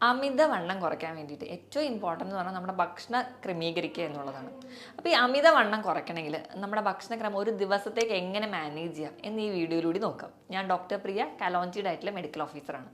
അമിതവണ്ണം കുറയ്ക്കാൻ വേണ്ടിയിട്ട് ഏറ്റവും ഇമ്പോർട്ടൻ്റ് എന്ന് പറഞ്ഞാൽ നമ്മുടെ ഭക്ഷണ ക്രമീകരിക്കുക എന്നുള്ളതാണ്. അപ്പോൾ ഈ അമിതവണ്ണം കുറയ്ക്കണമെങ്കിൽ നമ്മുടെ ഭക്ഷണക്രമം ഒരു ദിവസത്തേക്ക് എങ്ങനെ മാനേജ് ചെയ്യാം എന്ന് ഈ വീഡിയോയിലൂടെ നോക്കാം. ഞാൻ ഡോക്ടർ പ്രിയ, കലോഞ്ചി ഡയറ്റിലെ മെഡിക്കൽ ഓഫീസറാണ്.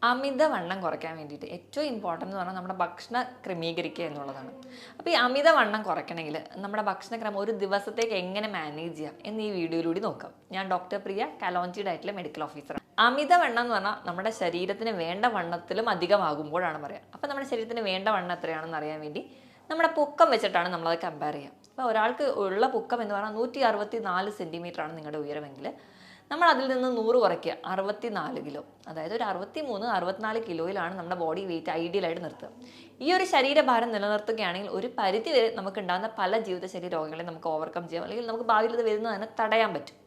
അമിതവണ്ണം കുറയ്ക്കാൻ വേണ്ടിയിട്ട് ഏറ്റവും ഇമ്പോർട്ടൻ്റ് എന്ന് പറഞ്ഞാൽ നമ്മുടെ ഭക്ഷണ ക്രമീകരിക്കുക എന്നുള്ളതാണ്. അപ്പോൾ ഈ അമിതവണ്ണം കുറയ്ക്കണമെങ്കിൽ നമ്മുടെ ഭക്ഷണക്രമം ഒരു ദിവസത്തേക്ക് എങ്ങനെ മാനേജ് ചെയ്യാം എന്ന് ഈ വീഡിയോയിലൂടെ നോക്കാം. ഞാൻ ഡോക്ടർ പ്രിയ, കലോഞ്ചി ഡയറ്റിലെ മെഡിക്കൽ ഓഫീസറാണ്. അമിതവണ്ണം എന്ന് പറഞ്ഞാൽ നമ്മുടെ ശരീരത്തിന് വേണ്ട വണ്ണത്തിലും അധികമാകുമ്പോഴാണ് പറയുക. അപ്പോൾ നമ്മുടെ ശരീരത്തിന് വേണ്ട വണ്ണം എത്രയാണെന്ന് അറിയാൻ വേണ്ടി നമ്മുടെ പൊക്കം വെച്ചിട്ടാണ് നമ്മളത് കമ്പയർ ചെയ്യുക. അപ്പോൾ ഒരാൾക്ക് ഉള്ള പൊക്കം എന്ന് പറഞ്ഞാൽ 164 സെൻറ്റിമീറ്ററാണ് നിങ്ങളുടെ ഉയരമെങ്കിൽ നമ്മൾ അതിൽ നിന്ന് 100 കുറയ്ക്കുക, 64 കിലോ. അതായത് ഒരു 63-64 കിലോയിലാണ് നമ്മുടെ ബോഡി വെയിറ്റ് ഐഡിയലായിട്ട് നിർത്തുക. ഈ ഒരു ശരീരഭാരം നിലനിർത്തുകയാണെങ്കിൽ ഒരു പരിധി വരെ നമുക്ക് ഉണ്ടാകുന്ന പല ജീവിതശൈലി രോഗങ്ങളെ നമുക്ക് ഓവർകം ചെയ്യാം, അല്ലെങ്കിൽ നമുക്ക് ഭാവിയിൽ ഇത് വരുന്നത് തന്നെ തടയാൻ പറ്റും.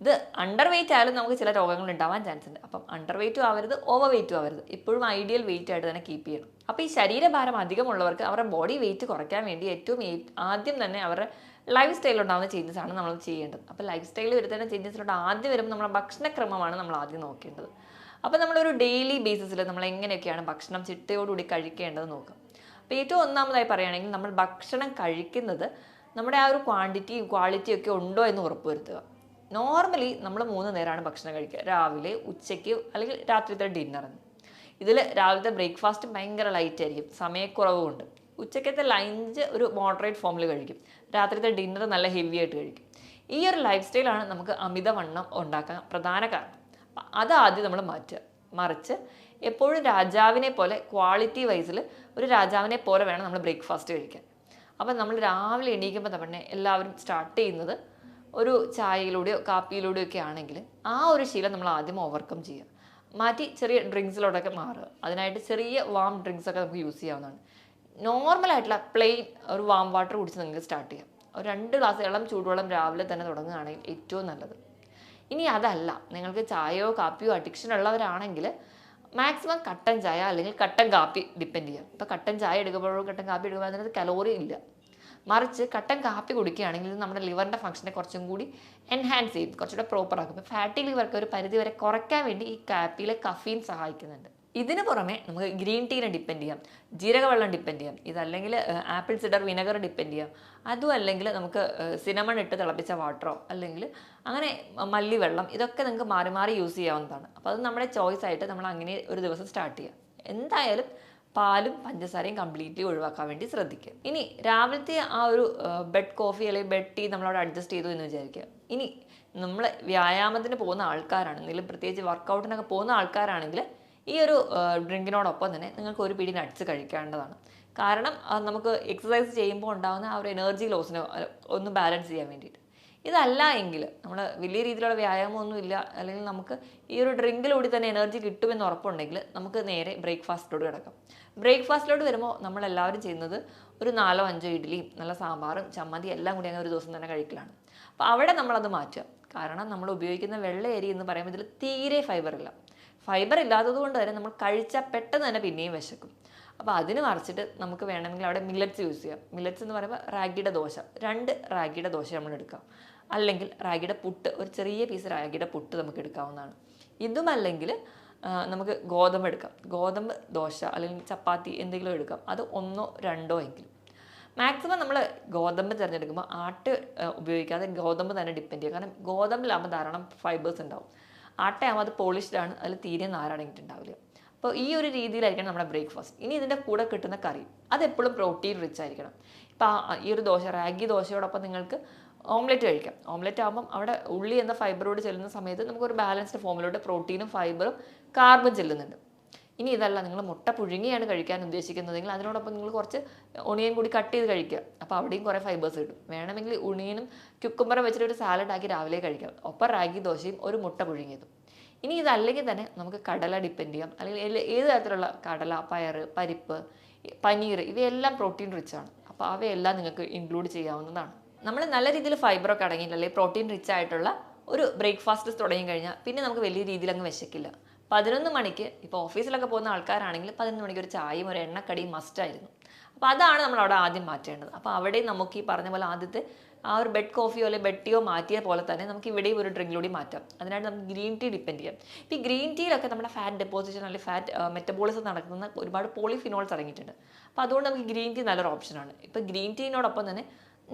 ഇത് അണ്ടർ വെയിറ്റ് ആയാലും നമുക്ക് ചില രോഗങ്ങൾ ഉണ്ടാവാൻ ചാൻസ് ഉണ്ട്. അപ്പം അണ്ടർ വെയിറ്റും ആവരുത്, ഓവർ വെയിറ്റും ആവരുത്, ഇപ്പോഴും ഐഡിയൽ വെയിറ്റ് ആയിട്ട് തന്നെ കീപ്പ് ചെയ്യണം. അപ്പോൾ ഈ ശരീരഭാരം അധികമുള്ളവർക്ക് അവരുടെ ബോഡി വെയിറ്റ് കുറയ്ക്കാൻ വേണ്ടി ഏറ്റവും ആദ്യം തന്നെ അവരുടെ ലൈഫ് സ്റ്റൈലുണ്ടാകുന്ന ചേഞ്ചസ് ആണ് നമ്മൾ ചെയ്യേണ്ടത്. അപ്പോൾ ലൈഫ് സ്റ്റൈലിൽ വരുത്തുന്ന ചേഞ്ചസിലോട്ട് ആദ്യം വരുമ്പോൾ നമ്മുടെ ഭക്ഷണക്രമമാണ് നമ്മൾ ആദ്യം നോക്കേണ്ടത്. അപ്പോൾ നമ്മളൊരു ഡെയിലി ബേസിസിൽ നമ്മൾ എങ്ങനെയൊക്കെയാണ് ഭക്ഷണം ചിട്ടയോടുകൂടി കഴിക്കേണ്ടത് നോക്കാം. അപ്പോൾ ഏറ്റവും ഒന്നാമതായി പറയുകയാണെങ്കിൽ നമ്മൾ ഭക്ഷണം കഴിക്കുന്നത് നമ്മുടെ ആ ഒരു ക്വാണ്ടിറ്റിയും ക്വാളിറ്റിയും ഒക്കെ ഉണ്ടോ എന്ന് ഉറപ്പുവരുത്തുക. നോർമലി നമ്മൾ 3 നേരമാണ് ഭക്ഷണം കഴിക്കുക, രാവിലെ, ഉച്ചയ്ക്ക്, അല്ലെങ്കിൽ രാത്രിത്തെ ഡിന്നറിന്. ഇതിൽ രാവിലത്തെ ബ്രേക്ക്ഫാസ്റ്റ് ഭയങ്കര ലൈറ്റ് ആയിരിക്കും, സമയക്കുറവുമുണ്ട്. ഉച്ചക്കത്തെ ലഞ്ച് ഒരു മോഡറേറ്റ് ഫോമിൽ കഴിക്കും, രാത്രിത്തെ ഡിന്നർ നല്ല ഹെവി ആയിട്ട് കഴിക്കും. ഈ ഒരു ലൈഫ് സ്റ്റൈലാണ് നമുക്ക് അമിതവണ്ണം ഉണ്ടാക്കാൻ പ്രധാന കാരണം. അത് ആദ്യം നമ്മൾ മാറ്റുക. മറിച്ച് എപ്പോഴും രാജാവിനെ പോലെ ക്വാളിറ്റി വൈസിൽ ഒരു രാജാവിനെ പോലെ വേണം നമ്മൾ ബ്രേക്ക്ഫാസ്റ്റ് കഴിക്കാൻ. അപ്പം നമ്മൾ രാവിലെ എണീക്കുമ്പോൾ തന്നെ എല്ലാവരും സ്റ്റാർട്ട് ചെയ്യുന്നത് ഒരു ചായയിലൂടെയോ കാപ്പിയിലൂടെയോ ഒക്കെ ആണെങ്കിൽ ആ ഒരു ശീലം നമ്മൾ ആദ്യം ഓവർകം ചെയ്യുക. മാറ്റി ചെറിയ ഡ്രിങ്ക്സിലോട്ടൊക്കെ മാറുക. അതിനായിട്ട് ചെറിയ വാം ഡ്രിങ്ക്സൊക്കെ നമുക്ക് യൂസ് ചെയ്യാവുന്നതാണ്. നോർമലായിട്ടുള്ള പ്ലെയിൻ ഒരു വാം വാട്ടർ കുടിച്ച് നിങ്ങൾക്ക് സ്റ്റാർട്ട് ചെയ്യാം. ഒരു 2 ഗ്ലാസ് ഇളം ചൂടുവെള്ളം രാവിലെ തന്നെ തുടങ്ങുകയാണെങ്കിൽ ഏറ്റവും നല്ലത്. ഇനി അതല്ല, നിങ്ങൾക്ക് ചായയോ കാപ്പിയോ അഡിക്ഷൻ ഉള്ളവരാണെങ്കിൽ മാക്സിമം കട്ടൻ ചായ അല്ലെങ്കിൽ കട്ടൻ കാപ്പി ഡിപ്പെൻഡ് ചെയ്യാം. ഇപ്പോൾ കട്ടൻ ചായ എടുക്കുമ്പോഴോ കട്ടൻ കാപ്പി എടുക്കുമ്പോൾ അതിനകത്ത് കലോറി ഇല്ല. മറിച്ച് കട്ടൻ കാപ്പി കുടിക്കുകയാണെങ്കിൽ ഇത് നമ്മുടെ ലിവറിൻ്റെ ഫംഗ്ഷനെ കുറച്ചും കൂടി എൻഹാൻസ് ചെയ്യും, കുറച്ചുകൂടെ പ്രോപ്പർ ആക്കും. ഇപ്പോൾ ഫാറ്റി ലിവർക്ക് ഒരു പരിധി വരെ കുറയ്ക്കാൻ വേണ്ടി ഈ കാപ്പിയിലെ കഫീൻ സഹായിക്കുന്നുണ്ട്. ഇതിന് പുറമെ നമുക്ക് ഗ്രീൻ ടീനെ ഡിപ്പെൻഡ് ചെയ്യാം, ജീരകവെള്ളം ഡിപ്പെൻഡ് ചെയ്യാം, ഇതല്ലെങ്കിൽ ആപ്പിൾ സിഡർ വിനെഗർ ഡിപ്പെൻഡ് ചെയ്യാം. അതും അല്ലെങ്കിൽ നമുക്ക് സിനമൺ ഇട്ട് തിളപ്പിച്ച വാട്ടറോ അല്ലെങ്കിൽ അങ്ങനെ മല്ലിവെള്ളം, ഇതൊക്കെ നിങ്ങൾക്ക് മാറി മാറി യൂസ് ചെയ്യാവുന്നതാണ്. അപ്പോൾ അത് നമ്മുടെ ചോയ്സ് ആയിട്ട് നമ്മൾ അങ്ങനെ ഒരു ദിവസം സ്റ്റാർട്ട് ചെയ്യാം. എന്തായാലും പാലും പഞ്ചസാരയും കംപ്ലീറ്റ്ലി ഒഴിവാക്കാൻ വേണ്ടി ശ്രദ്ധിക്കുക. ഇനി രാവിലത്തെ ആ ഒരു ബെഡ് കോഫി അല്ലെങ്കിൽ ബെഡ് ടീ നമ്മളവിടെ അഡ്ജസ്റ്റ് ചെയ്തു എന്ന് വിചാരിക്കുക. ഇനി നമ്മൾ വ്യായാമത്തിന് പോകുന്ന ആൾക്കാരാണ്, എന്തെങ്കിലും പ്രത്യേകിച്ച് വർക്കൗട്ടിനൊക്കെ പോകുന്ന ആൾക്കാരാണെങ്കിൽ ഈ ഒരു ഡ്രിങ്കിനോടൊപ്പം തന്നെ നിങ്ങൾക്ക് ഒരു പിടി നട്ട്സ് കഴിക്കേണ്ടതാണ്. കാരണം നമുക്ക് എക്സസൈസ് ചെയ്യുമ്പോൾ ഉണ്ടാകുന്ന ആ ഒരു എനർജി ലോസിനെ ഒന്ന് ബാലൻസ് ചെയ്യാൻ വേണ്ടിയിട്ട്. ഇതല്ല എങ്കിൽ നമ്മൾ വലിയ രീതിയിലുള്ള വ്യായാമമൊന്നും ഇല്ല, അല്ലെങ്കിൽ നമുക്ക് ഈ ഒരു ഡ്രിങ്കിലൂടെ തന്നെ എനർജി കിട്ടുമെന്ന് ഉറപ്പുണ്ടെങ്കിൽ നമുക്ക് നേരെ ബ്രേക്ക്ഫാസ്റ്റിലോട്ട് കിടക്കാം. ബ്രേക്ക്ഫാസ്റ്റിലോട്ട് വരുമ്പോൾ നമ്മളെല്ലാവരും ചെയ്യുന്നത് ഒരു 4-5 ഇഡ്ഡലിയും നല്ല സാമ്പാറും ചമ്മന്തി എല്ലാം കൂടി അങ്ങനെ ഒരു ദിവസം തന്നെ കഴിക്കലാണ്. അപ്പോൾ അവിടെ നമ്മളത് മാറ്റുക. കാരണം നമ്മൾ ഉപയോഗിക്കുന്ന വെള്ള അരി എന്ന് പറയുമ്പോൾ ഇതിൽ തീരെ ഫൈബറില്ല. ഫൈബർ ഇല്ലാത്തത് കൊണ്ട് തന്നെ നമ്മൾ കഴിച്ചാൽ പെട്ടെന്ന് തന്നെ പിന്നെയും വിശക്കും. അപ്പോൾ അതിന് മറിച്ചിട്ട് നമുക്ക് വേണമെങ്കിൽ അവിടെ മില്ലറ്റ്സ് യൂസ് ചെയ്യാം. മില്ലറ്റ്സ് എന്ന് പറയുമ്പോൾ റാഗിയുടെ ദോശ, 2 റാഗിയുടെ ദോശ നമ്മൾ എടുക്കാം. അല്ലെങ്കിൽ റാഗിയുടെ പുട്ട്, ഒരു ചെറിയ പീസ് റാഗിയുടെ പുട്ട് നമുക്ക് എടുക്കാവുന്നതാണ്. ഇതുമല്ലെങ്കിൽ നമുക്ക് ഗോതമ്പ് എടുക്കാം, ഗോതമ്പ് ദോശ അല്ലെങ്കിൽ ചപ്പാത്തി എന്തെങ്കിലും എടുക്കാം. അത് 1-2 എങ്കിലും. മാക്സിമം നമ്മൾ ഗോതമ്പ് തിരഞ്ഞെടുക്കുമ്പോൾ ആട്ട ഉപയോഗിക്കാതെ ഗോതമ്പ് തന്നെ ഡിപ്പെൻഡ് ചെയ്യുക. കാരണം ഗോതമ്പിലാകുമ്പോൾ ധാരാളം ഫൈബേഴ്സ് ഉണ്ടാവും. ആട്ടയാകുമ്പോൾ അത് പോളിഷ്ഡ് ആണ്, അതിൽ തീരെ നാരടങ്ങിയിട്ടുണ്ടാവില്ല. അപ്പോൾ ഈ ഒരു രീതിയിലായിരിക്കണം നമ്മുടെ ബ്രേക്ക്ഫാസ്റ്റ്. ഇനി ഇതിൻ്റെ കൂടെ കിട്ടുന്ന കറി അതെപ്പോഴും പ്രോട്ടീൻ റിച്ച് ആയിരിക്കണം. ഇപ്പോൾ ഈ ഒരു ദോശ, റാഗി ദോശയോടൊപ്പം നിങ്ങൾക്ക് ഓംലെറ്റ് കഴിക്കാം. ഓംലെറ്റ് ആകുമ്പം അവിടെ ഉള്ളി എന്ന ഫൈബറോട് ചെല്ലുന്ന സമയത്ത് നമുക്കൊരു ബാലൻസ്ഡ് ഫോമിലൂടെ പ്രോട്ടീനും ഫൈബറും കാർബൺ ചെല്ലുന്നുണ്ട്. ഇനി ഇതല്ല, നിങ്ങൾ മുട്ട പുഴുങ്ങിയാണ് കഴിക്കാൻ ഉദ്ദേശിക്കുന്നതെങ്കിൽ അതിനോടൊപ്പം നിങ്ങൾ കുറച്ച് ഒണിയൻ കൂടി കട്ട് ചെയ്ത് കഴിക്കുക. അപ്പോൾ അവിടെയും കുറേ ഫൈബേഴ്സ് കിട്ടും. വേണമെങ്കിൽ ഒണിയനും ക്യുക്കുംബറും വെച്ചിട്ട് ഒരു സാലഡ് ആക്കി രാവിലെ കഴിക്കാം, ഒപ്പം റാഗി ദോശയും ഒരു മുട്ട പുഴുങ്ങിയതും. ഇനി ഇതല്ലെങ്കിൽ തന്നെ നമുക്ക് കടല ഡിപ്പെൻഡ് ചെയ്യാം, അല്ലെങ്കിൽ ഏത് തരത്തിലുള്ള കടല, പയർ, പരിപ്പ്, പനീർ, ഇവയെല്ലാം പ്രോട്ടീൻ റിച്ച് ആണ്. അപ്പോൾ അവയെല്ലാം നിങ്ങൾക്ക് ഇൻക്ലൂഡ് ചെയ്യാവുന്നതാണ്. നമ്മൾ നല്ല രീതിയിൽ ഫൈബറൊക്കെ അടങ്ങിയിട്ടല്ലേ പ്രോട്ടീൻ റിച്ച് ആയിട്ടുള്ള ഒരു ബ്രേക്ക്ഫാസ്റ്റ് തുടങ്ങി കഴിഞ്ഞാൽ പിന്നെ നമുക്ക് വലിയ രീതിയിൽ അങ്ങ് വിശക്കില്ല. 11 മണിക്ക് ഇപ്പോൾ ഓഫീസിലൊക്കെ പോകുന്ന ആൾക്കാരാണെങ്കിൽ 11 മണിക്ക് ഒരു ചായയും ഒരു എണ്ണക്കടിയും മസ്റ്റായിരുന്നു. അപ്പോൾ അതാണ് നമ്മൾ അവിടെ ആദ്യം മാറ്റേണ്ടത്. അപ്പോൾ അവിടെ നമുക്ക് ഈ പറഞ്ഞ പോലെ ആദ്യത്തെ ആ ഒരു ബെഡ് കോഫിയോ അല്ലെങ്കിൽ ബെഡ് ടീയോ മാറ്റിയ പോലെ തന്നെ നമുക്ക് ഇവിടെയും ഒരു ഡ്രിങ്കിലൂടെ മാറ്റാം. അതിനായിട്ട് നമുക്ക് ഗ്രീൻ ടീ ഡിപ്പെൻഡ് ചെയ്യാം. ഇപ്പോൾ ഈ ഗ്രീൻ ടീയിലൊക്കെ നമ്മുടെ ഫാറ്റ് ഡെപ്പോസിഷൻ അല്ലെങ്കിൽ ഫാറ്റ് മെറ്റബോളിസം നടക്കുന്ന ഒരുപാട് പോളിഫിനോൾസ് അടങ്ങിയിട്ടുണ്ട്. അപ്പോൾ അതുകൊണ്ട് നമുക്ക് ഗ്രീൻ ടീ നല്ലൊരു ഓപ്ഷനാണ്. ഇപ്പോൾ ഗ്രീൻ ടീനോടൊപ്പം തന്നെ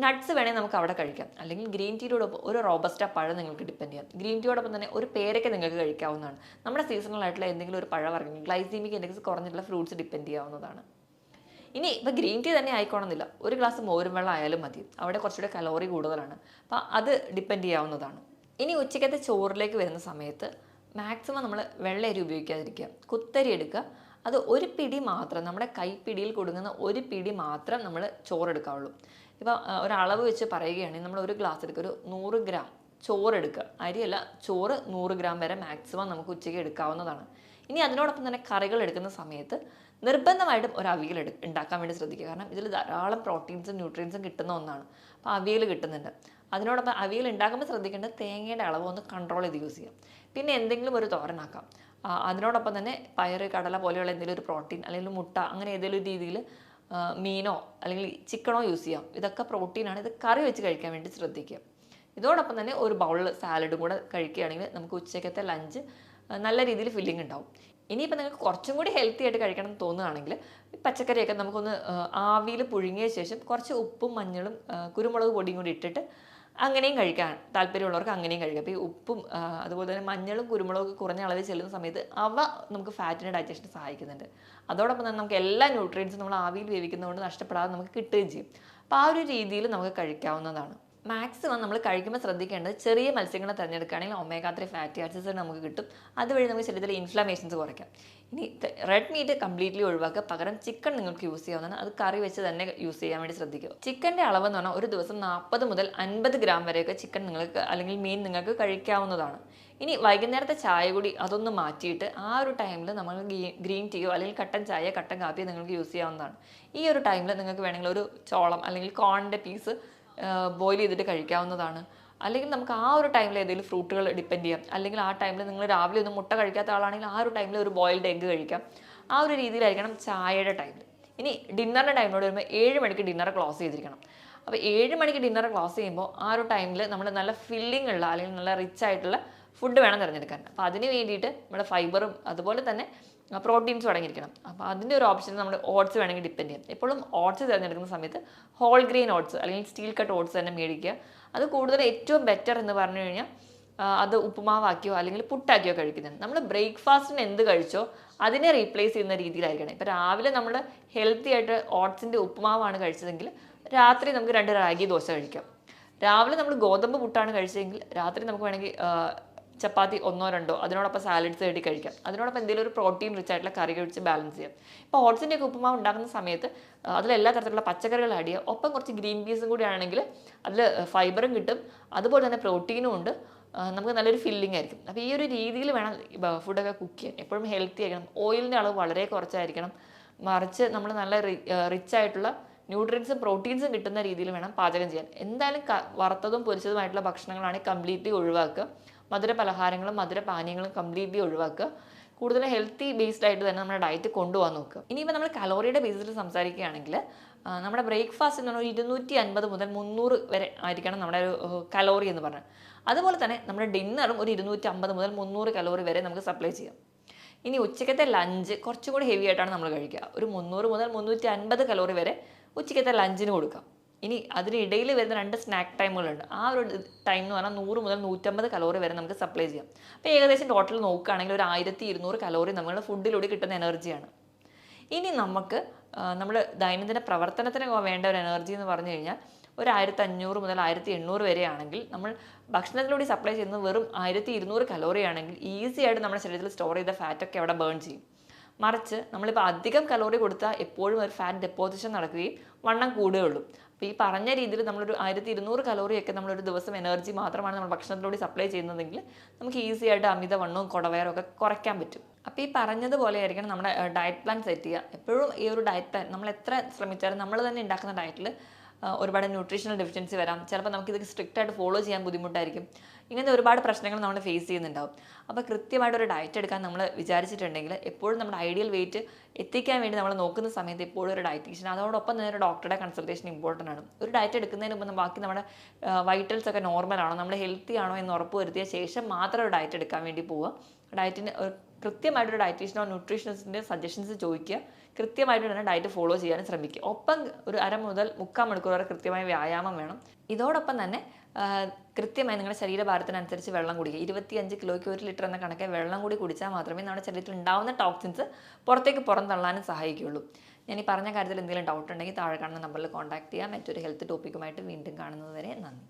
നട്ട്സ് വേണേൽ നമുക്ക് അവിടെ കഴിക്കാം. അല്ലെങ്കിൽ ഗ്രീൻ ടീയോടൊപ്പം ഒരു റോബസ്റ്റ പഴം നിങ്ങൾക്ക് ഡിപ്പെൻഡ് ചെയ്യാം. ഗ്രീൻ ടീയോടൊപ്പം തന്നെ ഒരു പേരയ്ക്ക നിങ്ങൾക്ക് കഴിക്കാവുന്നതാണ്. നമ്മുടെ സീസണൽ ആയിട്ടുള്ള എന്തെങ്കിലും ഒരു പഴവർഗ്ഗം, ഗ്ലൈസീമിക് ഇൻഡെക്സ് കുറഞ്ഞിട്ടുള്ള ഫ്രൂട്ട്സ് ഡിപ്പെൻഡ് ചെയ്യാവുന്നതാണ്. ഇനി ഇപ്പോൾ ഗ്രീൻ ടീ തന്നെ ആയിക്കോണമെന്നില്ല, ഒരു ഗ്ലാസ് മോരും വെള്ളം ആയാലും മതി. അവിടെ കുറച്ചുകൂടെ കലോറി കൂടുതലാണ്. അപ്പോൾ അത് ഡിപ്പെൻഡ് ചെയ്യാവുന്നതാണ്. ഇനി ഉച്ചക്കത്തെ ചോറിലേക്ക് വരുന്ന സമയത്ത് മാക്സിമം നമ്മൾ വെള്ള അരി ഉപയോഗിക്കാതിരിക്കുക. കുത്തരി എടുക്കുക. അത് ഒരു പിടി മാത്രം, നമ്മുടെ കൈപ്പിടിയിൽ കൊടുങ്ങുന്ന ഒരു പിടി മാത്രം നമ്മൾ ചോറെടുക്കാവുള്ളൂ. ഇപ്പോൾ ഒരളവ് വെച്ച് പറയുകയാണെങ്കിൽ നമ്മൾ ഒരു ഗ്ലാസ് എടുക്കുക, ഒരു 100 ഗ്രാം ചോറെടുക്കുക. അരിയല്ല, ചോറ് 100 ഗ്രാം വരെ മാക്സിമം നമുക്ക് ഉച്ചയ്ക്ക് എടുക്കാവുന്നതാണ്. ഇനി അതിനോടൊപ്പം തന്നെ കറികൾ എടുക്കുന്ന സമയത്ത് നിർബന്ധമായിട്ടും ഒരു അവിയൽ ഉണ്ടാക്കാൻ വേണ്ടി ശ്രദ്ധിക്കുക. കാരണം ഇതിൽ ധാരാളം പ്രോട്ടീൻസും ന്യൂട്രിയൻസും കിട്ടുന്ന ഒന്നാണ്. അപ്പോൾ അവിയൽ കിട്ടുന്നുണ്ട്. അതിനോടൊപ്പം അവിയൽ ഉണ്ടാക്കുമ്പോൾ ശ്രദ്ധിക്കേണ്ടത് തേങ്ങയുടെ അളവ് ഒന്ന് കൺട്രോൾ ചെയ്ത് യൂസ് ചെയ്യാം. പിന്നെ എന്തെങ്കിലും ഒരു തോരനാക്കാം. അതിനോടൊപ്പം തന്നെ പയറ്, കടല പോലെയുള്ള എന്തെങ്കിലും ഒരു പ്രോട്ടീൻ അല്ലെങ്കിൽ മുട്ട, അങ്ങനെ ഏതെങ്കിലും ഒരു രീതിയിൽ മീനോ അല്ലെങ്കിൽ ചിക്കനോ യൂസ് ചെയ്യാം. ഇതൊക്കെ പ്രോട്ടീനാണ്. ഇത് കറി വെച്ച് കഴിക്കാൻ വേണ്ടി ശ്രദ്ധിക്കുക. ഇതോടൊപ്പം തന്നെ ഒരു ബൗളിൽ സാലഡും കൂടെ കഴിക്കുകയാണെങ്കിൽ നമുക്ക് ഉച്ചക്കത്തെ ലഞ്ച് നല്ല രീതിയിൽ ഫില്ലിംഗ് ഉണ്ടാവും. ഇനിയിപ്പോൾ നിങ്ങൾക്ക് കുറച്ചും കൂടി ഹെൽത്തി ആയിട്ട് കഴിക്കണം എന്ന് തോന്നുകയാണെങ്കിൽ പച്ചക്കറിയൊക്കെ നമുക്കൊന്ന് ആവിയിൽ പുഴുങ്ങിയ ശേഷം കുറച്ച് ഉപ്പും മഞ്ഞളും കുരുമുളക് പൊടിയും കൂടി ഇട്ടിട്ട് അങ്ങനെയും കഴിക്കാൻ താല്പര്യമുള്ളവർക്ക് അങ്ങനെയും കഴിക്കാം. അപ്പോൾ ഈ ഉപ്പും അതുപോലെ തന്നെ മഞ്ഞളും കുരുമുളകൊക്കെ കുറഞ്ഞ അളവിൽ ചെല്ലുന്ന സമയത്ത് അവ നമുക്ക് ഫാറ്റിൻ്റെ ഡൈജഷന് സഹായിക്കുന്നുണ്ട്. അതോടൊപ്പം തന്നെ നമുക്ക് എല്ലാ ന്യൂട്രിയൻസും നമ്മൾ ആവിയിൽ വേവിക്കുന്നതുകൊണ്ട് നഷ്ടപ്പെടാതെ നമുക്ക് കിട്ടുകയും ചെയ്യും. അപ്പോൾ ആ ഒരു രീതിയിൽ നമുക്ക് കഴിക്കാവുന്നതാണ്. മാക്സിമം നമ്മൾ കഴിക്കുമ്പോൾ ശ്രദ്ധിക്കേണ്ടത് ചെറിയ മത്സ്യങ്ങളെ തിരഞ്ഞെടുക്കുകയാണെങ്കിൽ ഒമേഗ 3 ഫാറ്റി ആസിഡ്സ് നമുക്ക് കിട്ടും. അതുവഴി നമുക്ക് ശരീരത്തിലെ ഇൻഫ്ലമേഷൻസ് കുറയ്ക്കാം. ഇനി റെഡ് മീറ്റ് കംപ്ലീറ്റ്ലി ഒഴിവാക്കുക. പകരം ചിക്കൻ നിങ്ങൾക്ക് യൂസ് ചെയ്യാവുന്നതാണ്. അത് കറി വെച്ച് തന്നെ യൂസ് ചെയ്യാൻ വേണ്ടി ശ്രദ്ധിക്കുക. ചിക്കൻ്റെ അളവ് എന്ന് പറഞ്ഞാൽ ഒരു ദിവസം 40 മുതൽ 50 ഗ്രാം വരെയൊക്കെ ചിക്കൻ നിങ്ങൾക്ക് അല്ലെങ്കിൽ മീൻ നിങ്ങൾക്ക് കഴിക്കാവുന്നതാണ്. ഇനി വൈകുന്നേരത്തെ ചായ കൂടി അതൊന്ന് മാറ്റിയിട്ട് ആ ഒരു ടൈമിൽ നമ്മൾ ഗ്രീൻ ടീയോ അല്ലെങ്കിൽ കട്ടൻ ചായ, കട്ടൻ കാപ്പിയോ നിങ്ങൾക്ക് യൂസ് ചെയ്യാവുന്നതാണ്. ഈ ഒരു ടൈമിൽ നിങ്ങൾക്ക് വേണമെങ്കിൽ ഒരു ചോളം അല്ലെങ്കിൽ കോണിൻ്റെ പീസ് ബോയിൽ ചെയ്തിട്ട് കഴിക്കാവുന്നതാണ്. അല്ലെങ്കിൽ നമുക്ക് ആ ഒരു ടൈമിൽ ഏതെങ്കിലും ഫ്രൂട്ടുകൾ ഡിപ്പെൻഡ് ചെയ്യാം. അല്ലെങ്കിൽ ആ ടൈമിൽ നിങ്ങൾ രാവിലെ ഒന്നും മുട്ട കഴിക്കാത്ത ആളാണെങ്കിൽ ആ ഒരു ടൈമിൽ ഒരു ബോയിൽഡ് എഗ്ഗ് കഴിക്കാം. ആ ഒരു രീതിയിലായിരിക്കണം ചായയുടെ ടൈമിൽ. ഇനി ഡിന്നറിൻ്റെ ടൈമിനോട് വരുമ്പോൾ 7 മണിക്ക് ഡിന്നർ ക്ലോസ് ചെയ്തിരിക്കണം. അപ്പോൾ 7 മണിക്ക് ഡിന്നർ ക്ലോസ് ചെയ്യുമ്പോൾ ആ ഒരു ടൈമിൽ നമ്മൾ നല്ല ഫില്ലിംഗ് ഉള്ള അല്ലെങ്കിൽ നല്ല റിച്ച് ആയിട്ടുള്ള ഫുഡ് വേണം തിരഞ്ഞെടുക്കാൻ. അപ്പോൾ അതിന് വേണ്ടിയിട്ട് നമ്മുടെ ഫൈബറും അതുപോലെ തന്നെ പ്രോട്ടീൻസും അടങ്ങിയിരിക്കണം. അപ്പോൾ അതിൻ്റെ ഒരു ഓപ്ഷൻ നമ്മൾ ഓട്സ് വേണമെങ്കിൽ ഡിപ്പെൻഡ് ചെയ്യാം. എപ്പോഴും ഓട്സ് തിരഞ്ഞെടുക്കുന്ന സമയത്ത് ഹോൾ ഗ്രെയിൻ ഓട്സ് അല്ലെങ്കിൽ സ്റ്റീൽ കട്ട് ഓട്സ് തന്നെ മേടിക്കുക. അത് കൂടുതൽ ഏറ്റവും ബെറ്റർ എന്ന് പറഞ്ഞു കഴിഞ്ഞാൽ അത് ഉപ്പുമാവാക്കിയോ അല്ലെങ്കിൽ പുട്ടാക്കിയോ കഴിക്കുന്നത്. നമ്മൾ ബ്രേക്ക്ഫാസ്റ്റിന് എന്ത് കഴിച്ചോ അതിനെ റീപ്ലേസ് ചെയ്യുന്ന രീതിയിലായിരിക്കണം. ഇപ്പോൾ രാവിലെ നമ്മൾ ഹെൽത്തി ആയിട്ട് ഓട്സിൻ്റെ ഉപ്പുമാവാണ് കഴിച്ചതെങ്കിൽ രാത്രി നമുക്ക് 2 റാഗി ദോശ കഴിക്കാം. രാവിലെ നമ്മൾ ഗോതമ്പ് പുട്ടാണ് കഴിച്ചതെങ്കിൽ രാത്രി നമുക്ക് വേണമെങ്കിൽ ചപ്പാത്തി 1-2 അതിനോടൊപ്പം സാലഡ്സ് ആയിട്ട് കഴിക്കാം. അതിനോടൊപ്പം എന്തെങ്കിലും ഒരു പ്രോട്ടീൻ റിച്ച് ആയിട്ടുള്ള കറി കഴിച്ച് ബാലൻസ് ചെയ്യാം. ഇപ്പോൾ ഓട്സിൻ്റെ ഒക്കെ ഉപ്പുമാവ് ഉണ്ടാക്കുന്ന സമയത്ത് അതിലെല്ലാ തരത്തിലുള്ള പച്ചക്കറികൾ ആഡ് ചെയ്യുക. ഒപ്പം കുറച്ച് ഗ്രീൻ പീസും കൂടി ആണെങ്കിൽ അതിൽ ഫൈബറും കിട്ടും, അതുപോലെ തന്നെ പ്രോട്ടീനും ഉണ്ട്. നമുക്ക് നല്ലൊരു ഫില്ലിംഗ് ആയിരിക്കും. അപ്പോൾ ഈ ഒരു രീതിയിൽ വേണം ഫുഡൊക്കെ കുക്ക് ചെയ്യാൻ. എപ്പോഴും ഹെൽത്തി ആയിരിക്കണം. ഓയിലിൻ്റെ അളവ് വളരെ കുറച്ചായിരിക്കണം. മറിച്ച് നമ്മൾ നല്ല റിച്ച് ആയിട്ടുള്ള ന്യൂട്രിയൻസും പ്രോട്ടീൻസും കിട്ടുന്ന രീതിയിൽ വേണം പാചകം ചെയ്യാൻ. എന്തായാലും വറുത്തതും പൊരിച്ചതുമായിട്ടുള്ള ഭക്ഷണങ്ങളാണെങ്കിൽ കംപ്ലീറ്റ്ലി ഒഴിവാക്കുക. മധുര പലഹാരങ്ങളും മധുര പാനീയങ്ങളും കംപ്ലീറ്റ്ലി ഒഴിവാക്കുക. കൂടുതൽ ഹെൽത്തി ബേസ്ഡ് ആയിട്ട് തന്നെ നമ്മുടെ ഡയറ്റ് കൊണ്ടുപോകാൻ നോക്കുക. ഇനിയിപ്പോൾ നമ്മൾ കലോറിയുടെ ബേസിൽ സംസാരിക്കുകയാണെങ്കിൽ നമ്മുടെ ബ്രേക്ക്ഫാസ്റ്റ് എന്ന് പറഞ്ഞാൽ 250 മുതൽ 300 വരെ ആയിരിക്കണം നമ്മുടെ ഒരു കലോറി എന്ന് പറഞ്ഞാൽ. അതുപോലെ തന്നെ നമ്മുടെ ഡിന്നറും ഒരു 250 മുതൽ 300 കലോറി വരെ നമുക്ക് സപ്ലൈ ചെയ്യാം. ഇനി ഉച്ചക്കത്തെ ലഞ്ച് കുറച്ചും കൂടി ഹെവി ആയിട്ടാണ് നമ്മൾ കഴിക്കുക. ഒരു 300 മുതൽ 350 കലോറി വരെ ഉച്ചക്കത്തെ ലഞ്ചിന് കൊടുക്കാം. ഇനി അതിനിടയിൽ വരുന്ന 2 സ്നാക്ക് ടൈമുകളുണ്ട്. ആ ഒരു ടൈം എന്ന് പറഞ്ഞാൽ 100 മുതൽ 150 കലോറി വരെ നമുക്ക് സപ്ലൈ ചെയ്യാം. അപ്പോൾ ഏകദേശം ടോട്ടൽ നോക്കുകയാണെങ്കിൽ ഒരു 1200 കലോറി നമ്മുടെ ഫുഡിലൂടെ കിട്ടുന്ന എനർജിയാണ്. ഇനി നമുക്ക് നമ്മൾ ദൈനംദിന പ്രവർത്തനത്തിന് വേണ്ട ഒരു എനർജി എന്ന് പറഞ്ഞു കഴിഞ്ഞാൽ ഒരു 1500 മുതൽ 1800 വരെ ആണെങ്കിൽ നമ്മൾ ഭക്ഷണത്തിലൂടെ സപ്ലൈ ചെയ്യുന്നത് വെറും 1200 കലോറി ആണെങ്കിൽ ഈസി ആയിട്ട് നമ്മുടെ ശരീരത്തിൽ സ്റ്റോർ ചെയ്ത ഫാറ്റൊക്കെ അവിടെ ബേൺ ചെയ്യും. മറിച്ച് നമ്മളിപ്പോൾ അധികം കലോറി കൊടുത്താൽ എപ്പോഴും ഒരു ഫാറ്റ് ഡെപ്പോസിഷൻ നടക്കുകയും വണ്ണം കൂടുകയുള്ളൂ. അപ്പോൾ ഈ പറഞ്ഞ രീതിയിൽ നമ്മളൊരു 1200 കലോറിയൊക്കെ നമ്മളൊരു ദിവസം എനർജി മാത്രമാണ് നമ്മൾ ഭക്ഷണത്തിലൂടെ സപ്ലൈ ചെയ്യുന്നതെങ്കിൽ നമുക്ക് ഈസി ആയിട്ട് അമിതവണ്ണവും കുടവയറും ഒക്കെ കുറയ്ക്കാൻ പറ്റും. അപ്പോൾ ഈ പറഞ്ഞതുപോലെ ആയിരിക്കണം നമ്മുടെ ഡയറ്റ് പ്ലാൻ സെറ്റ് ചെയ്യുക. എപ്പോഴും ഈ ഒരു ഡയറ്റ് പ്ലാൻ നമ്മൾ എത്ര ശ്രമിച്ചാലും നമ്മൾ തന്നെ ഉണ്ടാക്കുന്ന ഡയറ്റിൽ ഒരുപാട് ന്യൂട്രീഷണൽ ഡെഫിഷ്യൻസി വരാം. ചിലപ്പോൾ നമുക്കിത് സ്ട്രിക്റ്റ് ആയിട്ട് ഫോളോ ചെയ്യാൻ ബുദ്ധിമുട്ടായിരിക്കും. ഇങ്ങനത്തെ ഒരുപാട് പ്രശ്നങ്ങൾ നമ്മൾ ഫേസ് ചെയ്യുന്നുണ്ടാവും. അപ്പോൾ കൃത്യമായിട്ടൊരു ഡയറ്റ് എടുക്കാൻ നമ്മൾ വിചാരിച്ചിട്ടുണ്ടെങ്കിൽ എപ്പോഴും നമ്മുടെ ഐഡിയൽ വെയിറ്റ് എത്തിക്കാൻ വേണ്ടി നമ്മൾ നോക്കുന്ന സമയത്ത് എപ്പോഴും ഒരു ഡയറ്റീഷ്യൻ, അതോടൊപ്പം തന്നെ ഒരു ഡോക്ടറുടെ കൺസൾട്ടേഷൻ ഇമ്പോർട്ടൻ്റ് ആണ്. ഒരു ഡയറ്റ് എടുക്കുന്നതിന് മുമ്പ് ബാക്കി നമ്മുടെ വൈറ്റൽസ് ഒക്കെ നോർമൽ ആണോ, നമ്മൾ ഹെൽത്തി ആണോ എന്ന് ഉറപ്പ് വരുത്തിയ ശേഷം മാത്രം ഒരു ഡയറ്റ് എടുക്കാൻ വേണ്ടി പോവുക. ഡയറ്റിന് കൃത്യമായിട്ടൊരു ഡയറ്റീഷ്യനോ ന്യൂട്രീഷനിസ്റ്റിൻ്റെ സജഷൻസ് ചോദിക്കുക, കൃത്യമായിട്ട് തന്നെ ഡയറ്റ് ഫോളോ ചെയ്യാനും ശ്രമിക്കുക. ഒപ്പം ഒരു 1/2 മുതൽ 3/4 മണിക്കൂർ വരെ കൃത്യമായ വ്യായാമം വേണം. ഇതോടൊപ്പം തന്നെ കൃത്യമായി നിങ്ങളുടെ ശരീരഭാരത്തിനനുസരിച്ച് വെള്ളം കുടിക്കുക. 25 കിലോയ്ക്ക് 1 ലിറ്റർ എന്ന കണക്കെ വെള്ളം കൂടി കുടിച്ചാൽ മാത്രമേ നമ്മുടെ ശരീരത്തിൽ ഉണ്ടാകുന്ന ടോക്സിൻസ് പുറത്തേക്ക് പുറന്തള്ളാനും സഹായിക്കുകയുള്ളൂ. ഞാൻ ഈ പറഞ്ഞ കാര്യത്തിൽ എന്തെങ്കിലും ഡൗട്ട് ഉണ്ടെങ്കിൽ താഴെ കാണുന്ന നമ്പറിൽ കോൺടാക്ട് ചെയ്യാം. മറ്റൊരു ഹെൽത്ത് ടോപ്പിക്കുമായിട്ട് വീണ്ടും കാണുന്നത് വരെ നന്ദി.